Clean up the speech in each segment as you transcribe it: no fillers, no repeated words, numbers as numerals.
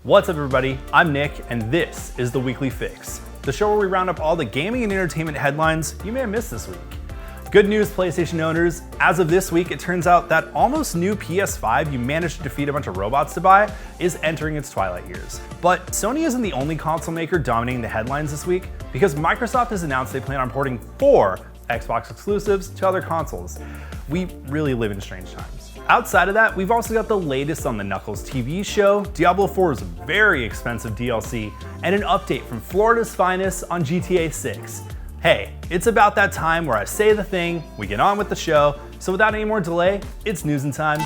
What's up everybody, I'm Nick and this is The Weekly Fix, the show where we round up all the gaming and entertainment headlines you may have missed this week. Good news PlayStation owners, as of this week it turns out that almost new PS5 you managed to defeat a bunch of robots to buy is entering its twilight years. But Sony isn't the only console maker dominating the headlines this week, because Microsoft has announced they plan on porting 4 Xbox exclusives to other consoles. We really live in strange times. Outside of that, we've also got the latest on the Knuckles TV show, Diablo 4's very expensive DLC, and an update from Florida's finest on GTA 6. Hey, it's about that time where I say the thing, we get on with the show, so without any more delay, it's news and time.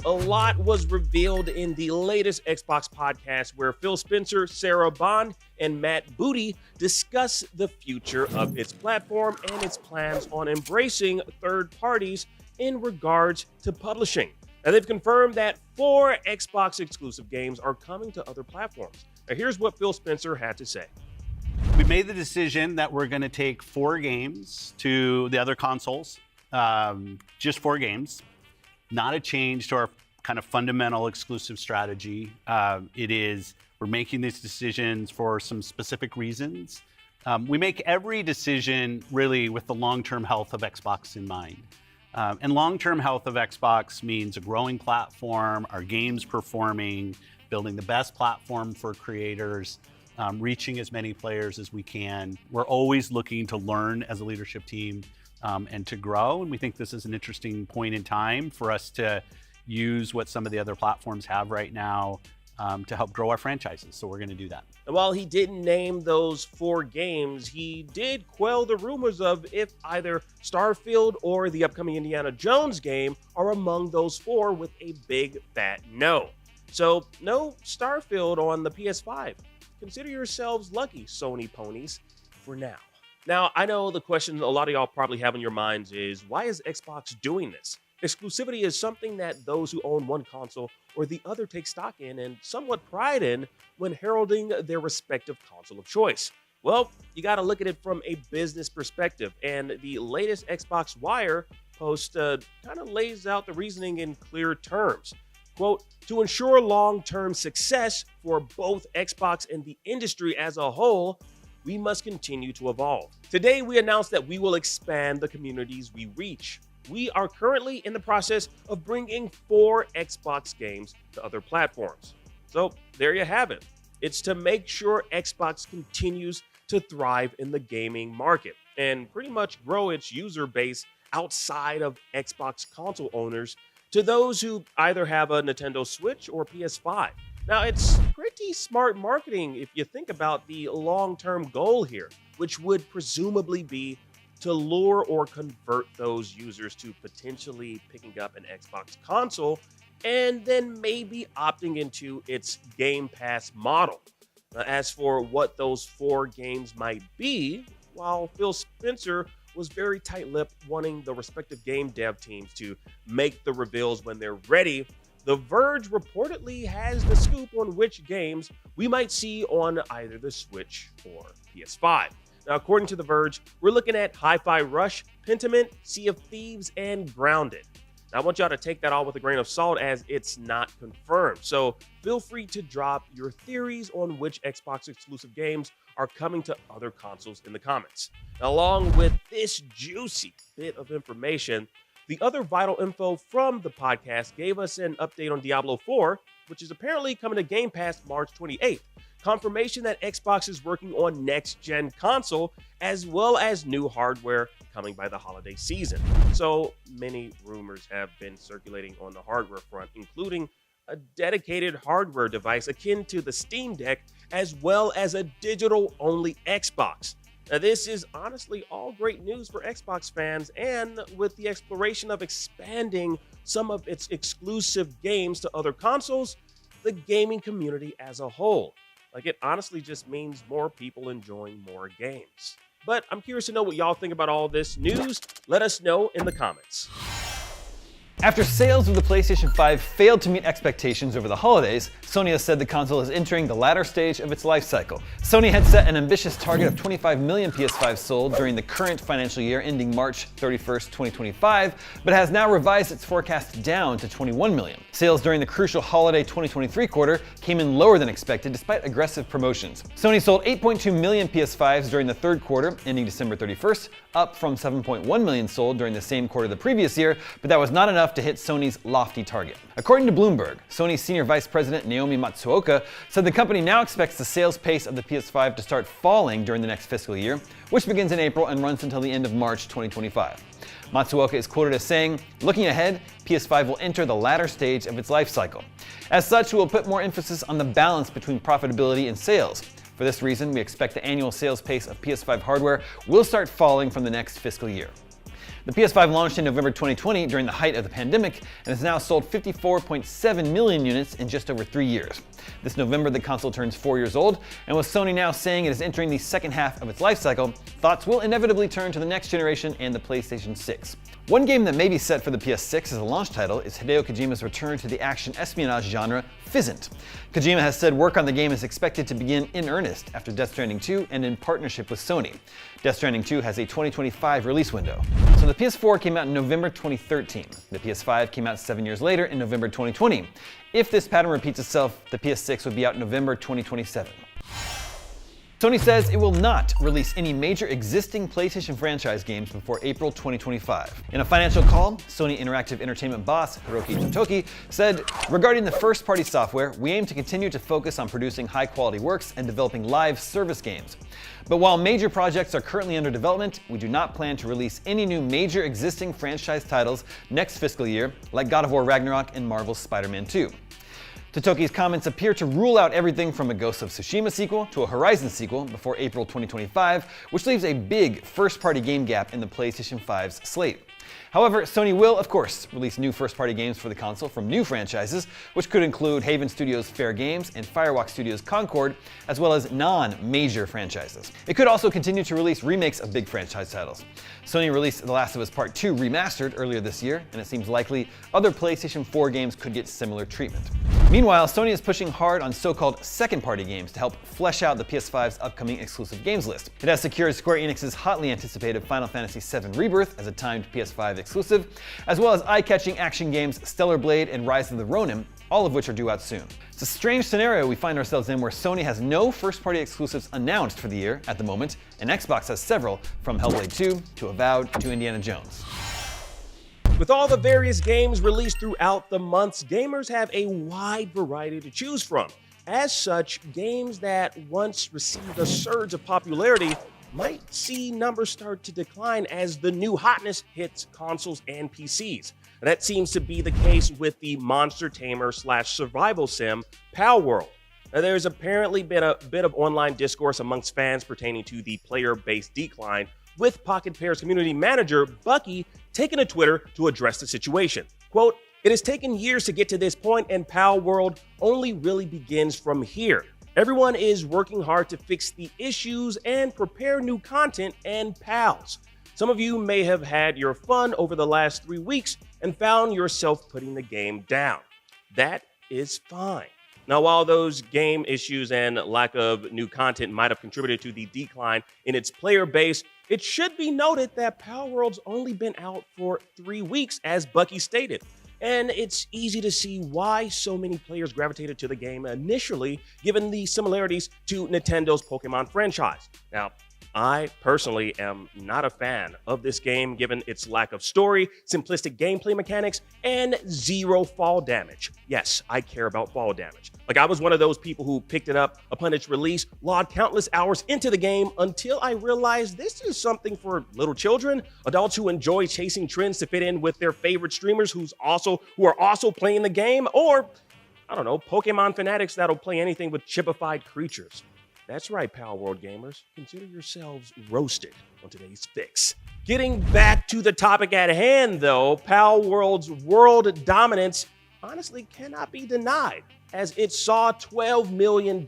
A lot was revealed in the latest Xbox podcast where Phil Spencer, Sarah Bond, and Matt Booty discuss the future of its platform and its plans on embracing third parties in regards to publishing. Now, they've confirmed that 4 Xbox exclusive games are coming to other platforms. Now, here's what Phil Spencer had to say. We made the decision that we're going to take 4 games to the other consoles, just 4 games. Not a change to our kind of fundamental exclusive strategy. We're making these decisions for some specific reasons. We make every decision really with the long-term health of Xbox in mind. And long-term health of Xbox means a growing platform, our games performing, building the best platform for creators, reaching as many players as we can. We're always looking to learn as a leadership team and to grow. And we think this is an interesting point in time for us to use what some of the other platforms have right now to help grow our franchises. So we're going to do that. And while he didn't name those 4 games, he did quell the rumors of if either Starfield or the upcoming Indiana Jones game are among those 4 with a big fat no. So no Starfield on the PS5. Consider yourselves lucky, Sony ponies, for now. Now, I know the question a lot of y'all probably have on your minds is, why is Xbox doing this? Exclusivity is something that those who own one console or the other take stock in and somewhat pride in when heralding their respective console of choice. Well, you got to look at it from a business perspective, and the latest Xbox Wire post kind of lays out the reasoning in clear terms. Quote, to ensure long-term success for both Xbox and the industry as a whole, we must continue to evolve. Today, we announced that we will expand the communities we reach. We are currently in the process of bringing 4 Xbox games to other platforms. So there you have it. It's to make sure Xbox continues to thrive in the gaming market and pretty much grow its user base outside of Xbox console owners to those who either have a Nintendo Switch or PS5. Now, it's pretty smart marketing if you think about the long-term goal here, which would presumably be to lure or convert those users to potentially picking up an Xbox console and then maybe opting into its Game Pass model. As for what those 4 games might be, while Phil Spencer was very tight-lipped, wanting the respective game dev teams to make the reveals when they're ready, The Verge reportedly has the scoop on which games we might see on either the Switch or PS5. Now, according to The Verge, we're looking at Hi-Fi Rush, Pentiment, Sea of Thieves, and Grounded. Now, I want y'all to take that all with a grain of salt as it's not confirmed. So feel free to drop your theories on which Xbox exclusive games are coming to other consoles in the comments. Now, along with this juicy bit of information, the other vital info from the podcast gave us an update on Diablo 4, which is apparently coming to Game Pass March 28th. Confirmation that Xbox is working on next-gen console, as well as new hardware coming by the holiday season. So many rumors have been circulating on the hardware front, including a dedicated hardware device akin to the Steam Deck, as well as a digital-only Xbox. Now, this is honestly all great news for Xbox fans, and with the exploration of expanding some of its exclusive games to other consoles, the gaming community as a whole. Like, it honestly just means more people enjoying more games. But I'm curious to know what y'all think about all this news. Let us know in the comments. After sales of the PlayStation 5 failed to meet expectations over the holidays, Sony has said the console is entering the latter stage of its life cycle. Sony had set an ambitious target of 25 million PS5 sold during the current financial year ending March 31st, 2025, but has now revised its forecast down to 21 million. Sales during the crucial holiday 2023 quarter came in lower than expected despite aggressive promotions. Sony sold 8.2 million PS5s during the third quarter ending December 31st, up from 7.1 million sold during the same quarter the previous year, but that was not enough to hit Sony's lofty target. According to Bloomberg, Sony's senior vice president Naomi Matsuoka said the company now expects the sales pace of the PS5 to start falling during the next fiscal year, which begins in April and runs until the end of March 2025. Matsuoka is quoted as saying, "Looking ahead, PS5 will enter the latter stage of its life cycle. As such, we will put more emphasis on the balance between profitability and sales. For this reason, we expect the annual sales pace of PS5 hardware will start falling from the next fiscal year." The PS5 launched in November 2020 during the height of the pandemic and has now sold 54.7 million units in just over 3 years. This November, the console turns 4 years old, and with Sony now saying it is entering the second half of its life cycle, thoughts will inevitably turn to the next generation and the PlayStation 6. One game that may be set for the PS6 as a launch title is Hideo Kojima's return to the action espionage genre, Fizzant. Kojima has said work on the game is expected to begin in earnest after Death Stranding 2 and in partnership with Sony. Death Stranding 2 has a 2025 release window. So the PS4 came out in November 2013. The PS5 came out 7 years later in November 2020. If this pattern repeats itself, the PS6 would be out in November 2027. Sony says it will not release any major existing PlayStation franchise games before April 2025. In a financial call, Sony Interactive Entertainment boss Hiroki Totoki said, "Regarding the first-party software, we aim to continue to focus on producing high-quality works and developing live service games. But while major projects are currently under development, we do not plan to release any new major existing franchise titles next fiscal year, like God of War Ragnarok and Marvel's Spider-Man 2. Totoki's comments appear to rule out everything from a Ghost of Tsushima sequel to a Horizon sequel before April 2025, which leaves a big first-party game gap in the PlayStation 5's slate. However, Sony will, of course, release new first-party games for the console from new franchises, which could include Haven Studios' Fair Games and Firewalk Studios' Concord, as well as non-major franchises. It could also continue to release remakes of big franchise titles. Sony released The Last of Us Part 2 Remastered earlier this year, and it seems likely other PlayStation 4 games could get similar treatment. Meanwhile, Sony is pushing hard on so-called second-party games to help flesh out the PS5's upcoming exclusive games list. It has secured Square Enix's hotly anticipated Final Fantasy VII Rebirth as a timed PS5 exclusive, as well as eye-catching action games Stellar Blade and Rise of the Ronin, all of which are due out soon. It's a strange scenario we find ourselves in where Sony has no first-party exclusives announced for the year at the moment, and Xbox has several, from Hellblade 2 to Avowed to Indiana Jones. With all the various games released throughout the months, gamers have a wide variety to choose from. As such, games that once received a surge of popularity might see numbers start to decline as the new hotness hits consoles and PCs. And that seems to be the case with the monster tamer / survival sim, Palworld. Now, there's apparently been a bit of online discourse amongst fans pertaining to the player-based decline, with Pocket Pair's community manager, Bucky, taking to Twitter to address the situation. Quote, "It has taken years to get to this point, and Palworld only really begins from here. Everyone is working hard to fix the issues and prepare new content and pals. Some of you may have had your fun over the last 3 weeks and found yourself putting the game down. That is fine." Now, while those game issues and lack of new content might have contributed to the decline in its player base, it should be noted that Palworld's only been out for 3 weeks, as Bucky stated. And it's easy to see why so many players gravitated to the game initially, given the similarities to Nintendo's Pokemon franchise. Now, I personally am not a fan of this game given its lack of story, simplistic gameplay mechanics, and zero fall damage. Yes, I care about fall damage. Like, I was one of those people who picked it up upon its release, logged countless hours into the game until I realized this is something for little children, adults who enjoy chasing trends to fit in with their favorite streamers who are also playing the game, or, I don't know, Pokemon fanatics that'll play anything with chipified creatures. That's right, Palworld gamers. Consider yourselves roasted on today's fix. Getting back to the topic at hand, though, Palworld's world dominance honestly cannot be denied, as it saw $12 million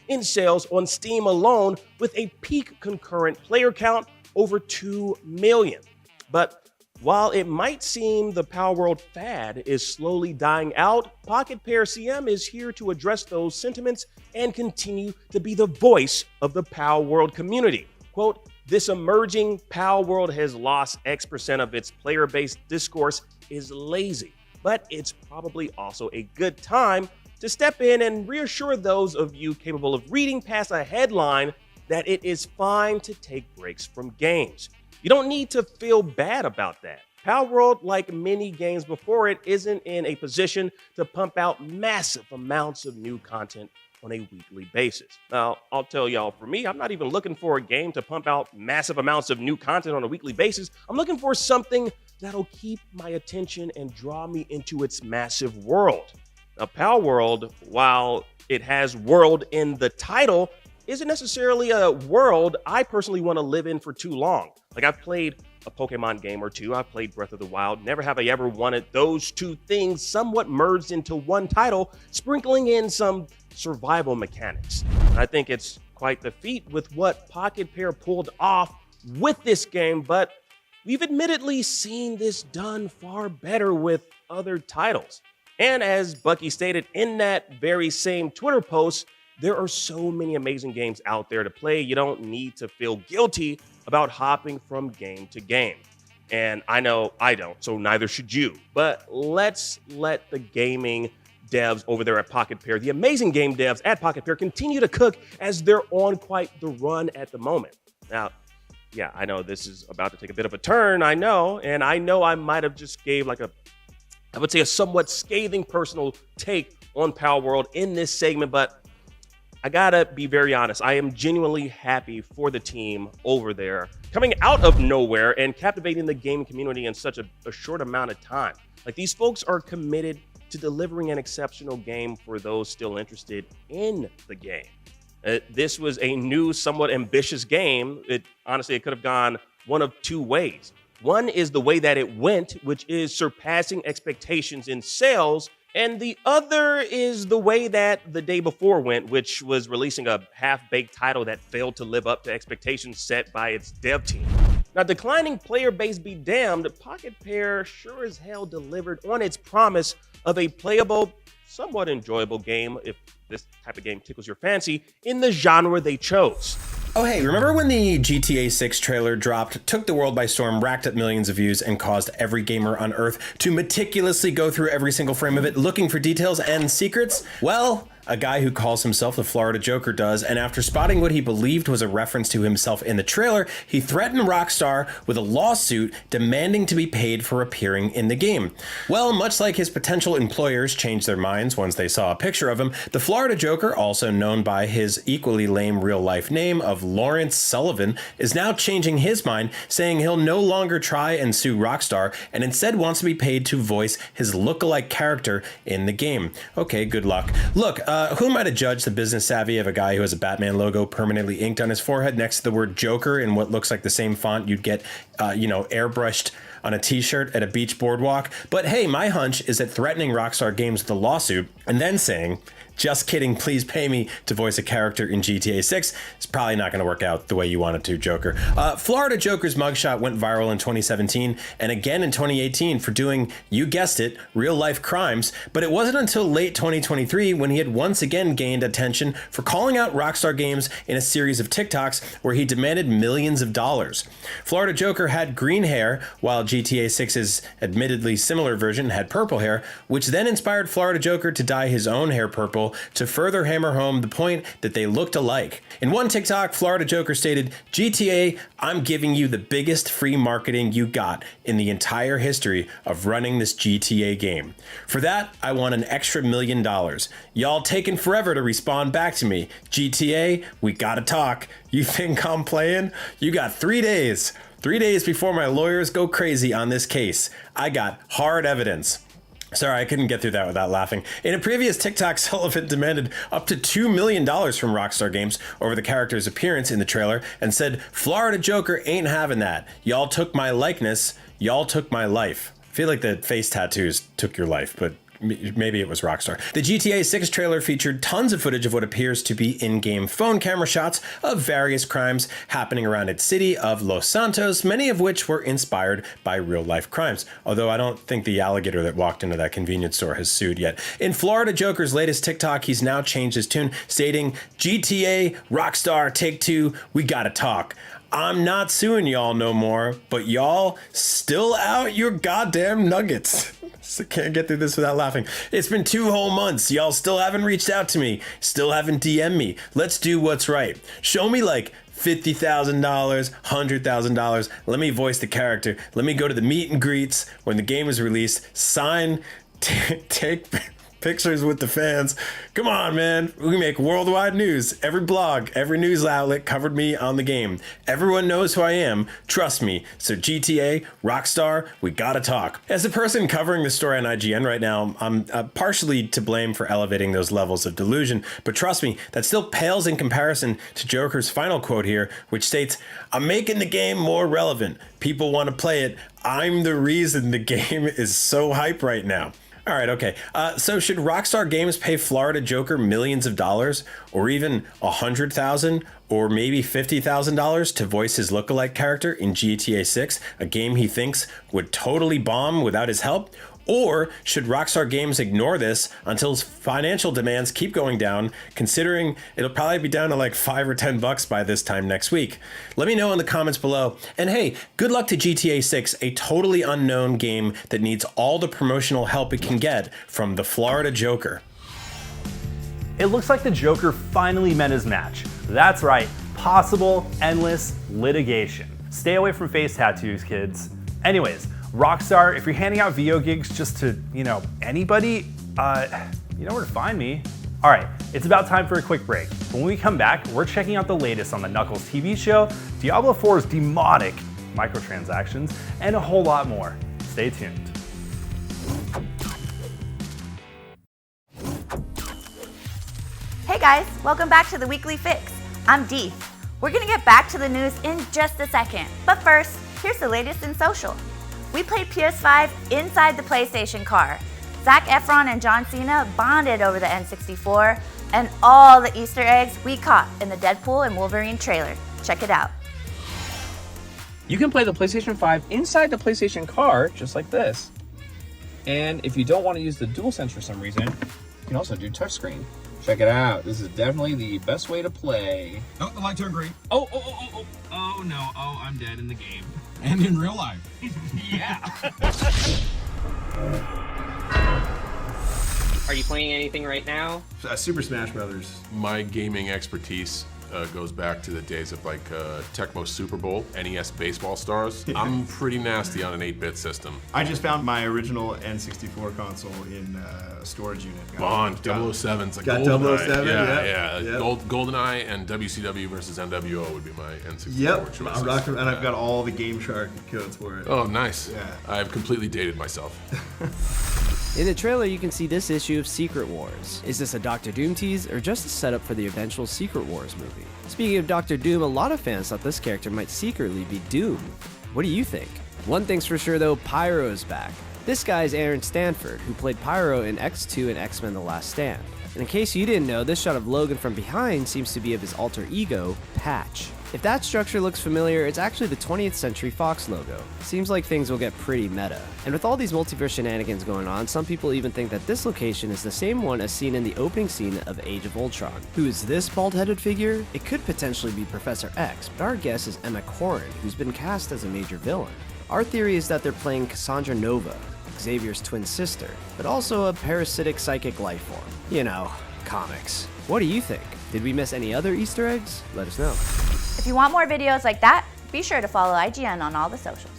in sales on Steam alone, with a peak concurrent player count over 2 million. But While it might seem the Palworld fad is slowly dying out, Pocket Pair CM is here to address those sentiments and continue to be the voice of the Palworld community. Quote, "This emerging Palworld has lost X% of its player-based discourse is lazy, but it's probably also a good time to step in and reassure those of you capable of reading past a headline that it is fine to take breaks from games. You don't need to feel bad about that. Palworld, like many games before it, isn't in a position to pump out massive amounts of new content on a weekly basis." Now, I'll tell y'all, for me, I'm not even looking for a game to pump out massive amounts of new content on a weekly basis. I'm looking for something that'll keep my attention and draw me into its massive world. Now, Palworld, while it has world in the title, isn't necessarily a world I personally want to live in for too long. Like, I've played a Pokemon game or two, I've played Breath of the Wild, never have I ever wanted those two things somewhat merged into one title, sprinkling in some survival mechanics. I think it's quite the feat with what Pocket Pair pulled off with this game, but we've admittedly seen this done far better with other titles. And as Bucky stated in that very same Twitter post, there are so many amazing games out there to play, you don't need to feel guilty about hopping from game to game. And I know I don't, so neither should you. But let's let the gaming devs over there at Pocket Pair, the amazing game devs at Pocket Pair, continue to cook as they're on quite the run at the moment. Now, yeah, I know this is about to take a bit of a turn, I know, and I know I might have just gave like I would say a somewhat scathing personal take on Palworld in this segment, but I gotta be very honest. I am genuinely happy for the team over there, coming out of nowhere and captivating the gaming community in such a short amount of time. Like, these folks are committed to delivering an exceptional game for those still interested in the game. This was a new, somewhat ambitious game. Honestly, it could have gone one of two ways. One is the way that it went, which is surpassing expectations in sales, and the other is the way that the day before went, which was releasing a half-baked title that failed to live up to expectations set by its dev team. Now, declining player base be damned, Pocket Pair sure as hell delivered on its promise of a playable, somewhat enjoyable game, if this type of game tickles your fancy, in the genre they chose. Oh hey, remember when the GTA 6 trailer dropped, took the world by storm, racked up millions of views, and caused every gamer on Earth to meticulously go through every single frame of it looking for details and secrets? Well, a guy who calls himself the Florida Joker does, and after spotting what he believed was a reference to himself in the trailer, he threatened Rockstar with a lawsuit demanding to be paid for appearing in the game. Well, much like his potential employers changed their minds once they saw a picture of him, the Florida Joker, also known by his equally lame real-life name of Lawrence Sullivan, is now changing his mind, saying he'll no longer try and sue Rockstar, and instead wants to be paid to voice his look-alike character in the game. Okay, good luck. Look, who am I to judge the business savvy of a guy who has a Batman logo permanently inked on his forehead next to the word Joker in what looks like the same font you'd get, airbrushed on a t-shirt at a beach boardwalk? But hey, my hunch is that threatening Rockstar Games with a lawsuit and then saying, "Just kidding, please pay me to voice a character in GTA 6 is probably not going to work out the way you want it to, Joker." Florida Joker's mugshot went viral in 2017 and again in 2018 for doing, you guessed it, real-life crimes, but it wasn't until late 2023 when he had once again gained attention for calling out Rockstar Games in a series of TikToks where he demanded millions of dollars. Florida Joker had green hair, while GTA 6's admittedly similar version had purple hair, which then inspired Florida Joker to dye his own hair purple to further hammer home the point that they looked alike. In one TikTok, Florida Joker stated, "GTA, I'm giving you the biggest free marketing you got in the entire history of running this GTA game. For that, I want an extra $1 million. Y'all taking forever to respond back to me. GTA, we gotta talk. You think I'm playing? You got 3 days. 3 days before my lawyers go crazy on this case. I got hard evidence." Sorry, I couldn't get through that without laughing. In a previous TikTok, Sullivan demanded up to $2 million from Rockstar Games over the character's appearance in the trailer and said, "Florida Joker ain't having that. Y'all took my likeness. Y'all took my life." I feel like the face tattoos took your life, but maybe it was Rockstar. The GTA 6 trailer featured tons of footage of what appears to be in-game phone camera shots of various crimes happening around its city of Los Santos, many of which were inspired by real-life crimes. Although I don't think the alligator that walked into that convenience store has sued yet. In Florida Joker's latest TikTok, he's now changed his tune, stating, "GTA, Rockstar, Take-Two, we gotta talk. I'm not suing y'all no more, but y'all still out your goddamn nuggets." I can't get through this without laughing. "It's been 2 whole months. Y'all still haven't reached out to me. Still haven't DM'd me. Let's do what's right. Show me like $50,000, $100,000. Let me voice the character. Let me go to the meet and greets when the game is released. Sign, take pictures with the fans. Come on, man. We make worldwide news. Every blog, every news outlet covered me on the game. Everyone knows who I am. Trust me. So GTA, Rockstar, we gotta talk." As a person covering the story on IGN right now, I'm partially to blame for elevating those levels of delusion, but trust me, that still pales in comparison to Joker's final quote here, which states, "I'm making the game more relevant. People want to play it. I'm the reason the game is so hype right now." All right, okay. So should Rockstar Games pay Florida Joker millions of dollars, or even $100,000, or maybe $50,000 to voice his lookalike character in GTA 6, a game he thinks would totally bomb without his help? Or should Rockstar Games ignore this until his financial demands keep going down, considering it'll probably be down to like $5 or $10 by this time next week? Let me know in the comments below. And hey, good luck to GTA 6, a totally unknown game that needs all the promotional help it can get from the Florida Joker. It looks like the Joker finally met his match. That's right, possible, endless litigation. Stay away from face tattoos, kids. Anyways, Rockstar, if you're handing out VO gigs just to, anybody, you know where to find me. All right, it's about time for a quick break. When we come back, we're checking out the latest on the Knuckles TV show, Diablo 4's demonic microtransactions, and a whole lot more. Stay tuned. Hey guys, welcome back to the Weekly Fix. I'm Dee. We're gonna get back to the news in just a second, but first, here's the latest in social. We played PS5 inside the PlayStation car. Zac Efron and John Cena bonded over the N64, and all the Easter eggs we caught in the Deadpool and Wolverine trailer. Check it out. You can play the PlayStation 5 inside the PlayStation car, just like this. And if you don't want to use the DualSense for some reason, you can also do touchscreen. Check it out. This is definitely the best way to play. Oh, I'd like to agree. Oh No. Oh, I'm dead in the game. And in real life. yeah. Are you playing anything right now? Super Smash Brothers. My gaming expertise goes back to the days of like Tecmo Super Bowl, NES baseball stars. I'm pretty nasty on an 8-bit system. I just found my original N64 console in a storage unit. Bond, 007's like got GoldenEye. 007, Yeah. Yep. GoldenEye and WCW versus NWO would be my N64 Yep, choices. I'm rocking, and I've got all the Game Shark codes for it. Oh, nice. Yeah. I've completely dated myself. In the trailer, you can see this issue of Secret Wars. Is this a Doctor Doom tease, or just a setup for the eventual Secret Wars movie? Speaking of Doctor Doom, a lot of fans thought this character might secretly be Doom. What do you think? One thing's for sure though, Pyro's back. This guy is Aaron Stanford, who played Pyro in X2 and X-Men The Last Stand. And in case you didn't know, this shot of Logan from behind seems to be of his alter ego, Patch. If that structure looks familiar, it's actually the 20th Century Fox logo. Seems like things will get pretty meta. And with all these multiverse shenanigans going on, some people even think that this location is the same one as seen in the opening scene of Age of Ultron. Who is this bald-headed figure? It could potentially be Professor X, but our guess is Emma Corrin, who's been cast as a major villain. Our theory is that they're playing Cassandra Nova, Xavier's twin sister, but also a parasitic psychic life form. You know, comics. What do you think? Did we miss any other Easter eggs? Let us know. If you want more videos like that, be sure to follow IGN on all the socials.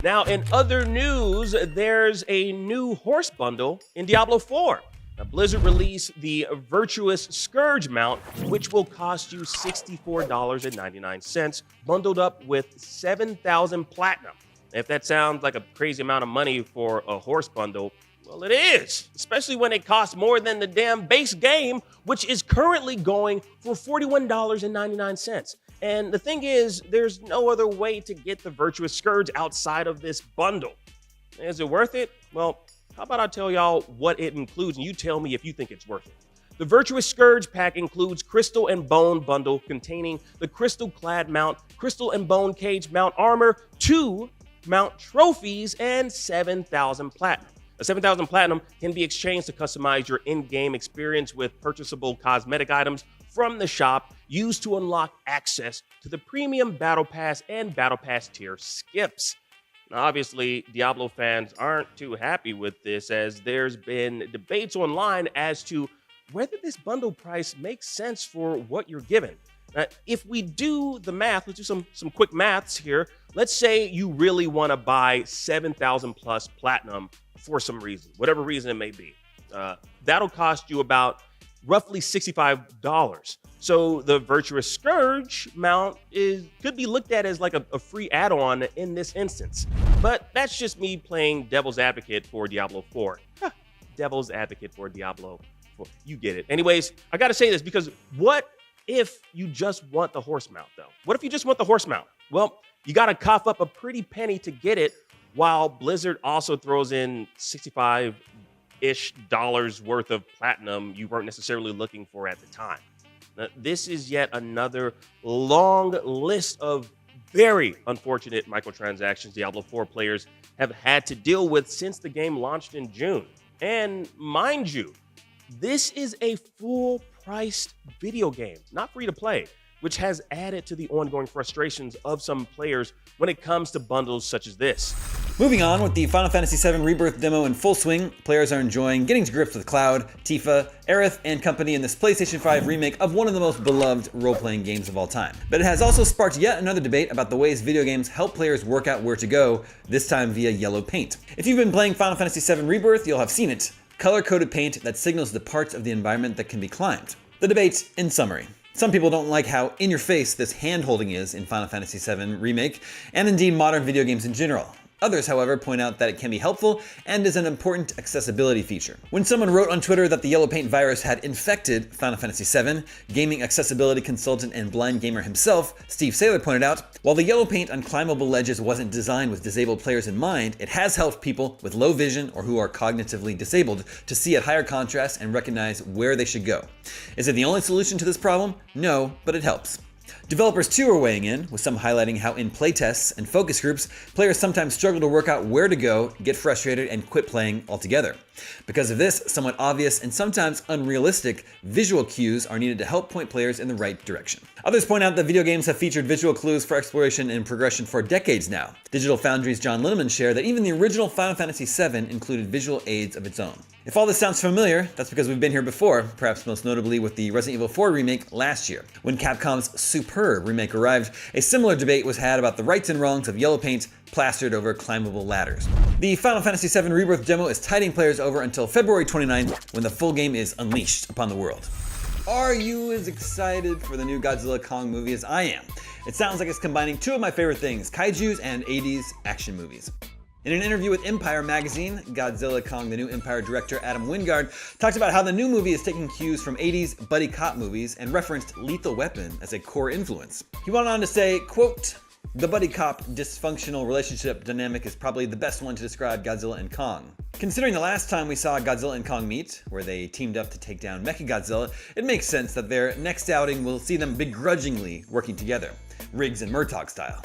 Now, in other news, there's a new horse bundle in Diablo 4. Now, Blizzard released the Virtuous Scourge mount, which will cost you $64.99, bundled up with 7,000 platinum. If that sounds like a crazy amount of money for a horse bundle, well, it is, especially when it costs more than the damn base game, which is currently going for $41.99. And the thing is, there's no other way to get the Virtuous Scourge outside of this bundle. Is it worth it? Well, How about I tell y'all what it includes and you tell me if you think it's worth it. The Virtuous Scourge pack includes Crystal and Bone bundle containing the Crystal Clad mount, Crystal and Bone Cage mount armor, 2 mount trophies, and 7,000 platinum. A 7,000 platinum can be exchanged to customize your in-game experience with purchasable cosmetic items from the shop used to unlock access to the premium Battle Pass and Battle Pass tier skips. Now, obviously, Diablo fans aren't too happy with this, as there's been debates online as to whether this bundle price makes sense for what you're given. If we do the math, let's do some quick maths here. Let's say you really want to buy 7,000 plus platinum for some reason, whatever reason it may be. That'll cost you about roughly $65. So the Virtuous Scourge mount could be looked at as like a free add-on in this instance. But that's just me playing devil's advocate for Diablo 4. Devil's advocate for Diablo 4. You get it. Anyways, I gotta say this because what if you just want the horse mount though? What if you just want the horse mount? Well, you gotta cough up a pretty penny to get it, while Blizzard also throws in $65-ish worth of platinum you weren't necessarily looking for at the time. Now, this is yet another long list of very unfortunate microtransactions Diablo 4 players have had to deal with since the game launched in June. And mind you, this is a full-priced video game, not free to play, which has added to the ongoing frustrations of some players when it comes to bundles such as this. Moving on, with the Final Fantasy VII Rebirth demo in full swing, players are enjoying getting to grips with Cloud, Tifa, Aerith, and company in this PlayStation 5 remake of one of the most beloved role-playing games of all time. But it has also sparked yet another debate about the ways video games help players work out where to go, this time via yellow paint. If you've been playing Final Fantasy VII Rebirth, you'll have seen it. Color-coded paint that signals the parts of the environment that can be climbed. The debate, in summary. Some people don't like how in-your-face this hand-holding is in Final Fantasy VII Remake, and indeed modern video games in general. Others, however, point out that it can be helpful and is an important accessibility feature. When someone wrote on Twitter that the yellow paint virus had infected Final Fantasy VII, gaming accessibility consultant and blind gamer himself, Steve Saylor, pointed out, while the yellow paint on climbable ledges wasn't designed with disabled players in mind, it has helped people with low vision or who are cognitively disabled to see at higher contrast and recognize where they should go. Is it the only solution to this problem? No, but it helps. Developers too are weighing in, with some highlighting how in playtests and focus groups, players sometimes struggle to work out where to go, get frustrated, and quit playing altogether. Because of this, somewhat obvious and sometimes unrealistic visual cues are needed to help point players in the right direction. Others point out that video games have featured visual clues for exploration and progression for decades now. Digital Foundry's John Linneman shared that even the original Final Fantasy VII included visual aids of its own. If all this sounds familiar, that's because we've been here before, perhaps most notably with the Resident Evil 4 remake last year. When Capcom's superb remake arrived, a similar debate was had about the rights and wrongs of yellow paint plastered over climbable ladders. The Final Fantasy VII Rebirth demo is tiding players over until February 29th, when the full game is unleashed upon the world. Are you as excited for the new Godzilla Kong movie as I am? It sounds like it's combining two of my favorite things, kaijus and 80s action movies. In an interview with Empire magazine, Godzilla Kong the New Empire director Adam Wingard talked about how the new movie is taking cues from 80s buddy cop movies and referenced Lethal Weapon as a core influence. He went on to say, quote, "The buddy cop dysfunctional relationship dynamic is probably the best one to describe Godzilla and Kong. Considering the last time we saw Godzilla and Kong meet, where they teamed up to take down Mechagodzilla, it makes sense that their next outing will see them begrudgingly working together, Riggs and Murtaugh style."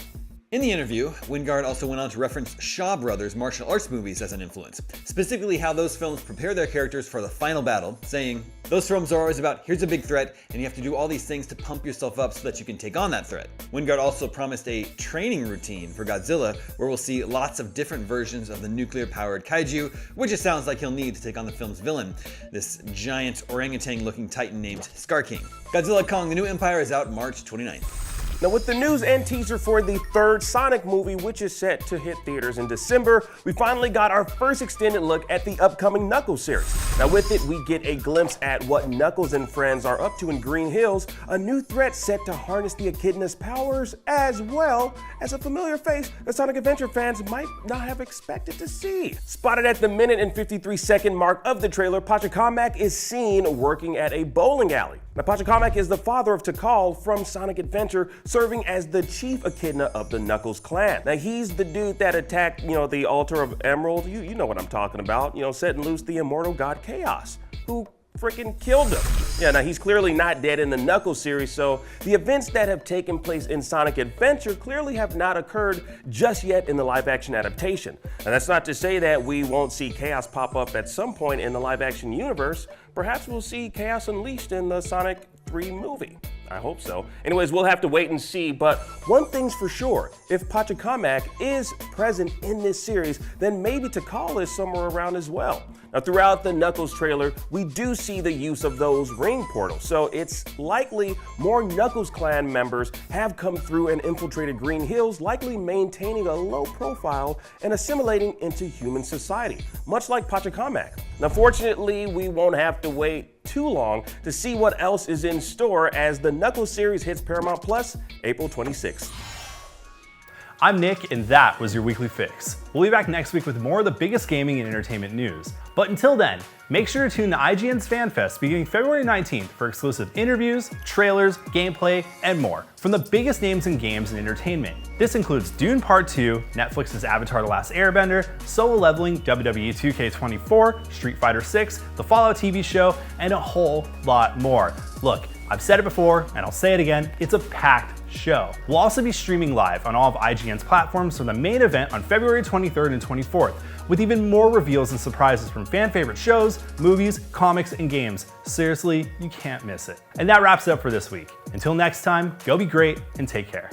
In the interview, Wingard also went on to reference Shaw Brothers' martial arts movies as an influence, specifically how those films prepare their characters for the final battle, saying, "Those films are always about, here's a big threat, and you have to do all these things to pump yourself up so that you can take on that threat." Wingard also promised a training routine for Godzilla, where we'll see lots of different versions of the nuclear-powered kaiju, which it sounds like he'll need to take on the film's villain, this giant orangutan-looking titan named Scar King. Godzilla Kong the New Empire is out March 29th. Now, with the news and teaser for the third Sonic movie, which is set to hit theaters in December, we finally got our first extended look at the upcoming Knuckles series. Now, with it, we get a glimpse at what Knuckles and friends are up to in Green Hills, a new threat set to harness the echidna's powers, as well as a familiar face that Sonic Adventure fans might not have expected to see. Spotted at the minute and 53-second mark of the trailer, Pachacamac is seen working at a bowling alley. Now, Pachacamac is the father of Tikal from Sonic Adventure, serving as the chief echidna of the Knuckles clan. Now, he's the dude that attacked, the altar of Emerald. You know what I'm talking about, setting loose the immortal god Chaos, who freaking killed him. Yeah, now he's clearly not dead in the Knuckles series, so the events that have taken place in Sonic Adventure clearly have not occurred just yet in the live-action adaptation. And that's not to say that we won't see Chaos pop up at some point in the live-action universe. Perhaps we'll see Chaos Unleashed in the Sonic 3 movie. I hope so. Anyways, we'll have to wait and see, but one thing's for sure, if Pachacamac is present in this series, then maybe Tikal is somewhere around as well. Now, throughout the Knuckles trailer, we do see the use of those ring portals, so it's likely more Knuckles clan members have come through and infiltrated Green Hills, likely maintaining a low profile and assimilating into human society, much like Pachacamac. Now, fortunately, we won't have to wait too long to see what else is in store as the Knuckles series hits Paramount Plus April 26th. I'm Nick, and that was your Weekly Fix. We'll be back next week with more of the biggest gaming and entertainment news. But until then, make sure to tune to IGN's FanFest beginning February 19th for exclusive interviews, trailers, gameplay, and more from the biggest names in games and entertainment. This includes Dune Part 2, Netflix's Avatar: The Last Airbender, Solo Leveling, WWE 2K24, Street Fighter 6, the Fallout TV show, and a whole lot more. Look, I've said it before, and I'll say it again, it's a packed show. We'll also be streaming live on all of IGN's platforms from the main event on February 23rd and 24th, with even more reveals and surprises from fan favorite shows, movies, comics, and games. Seriously, you can't miss it. And that wraps it up for this week. Until next time, go be great and take care.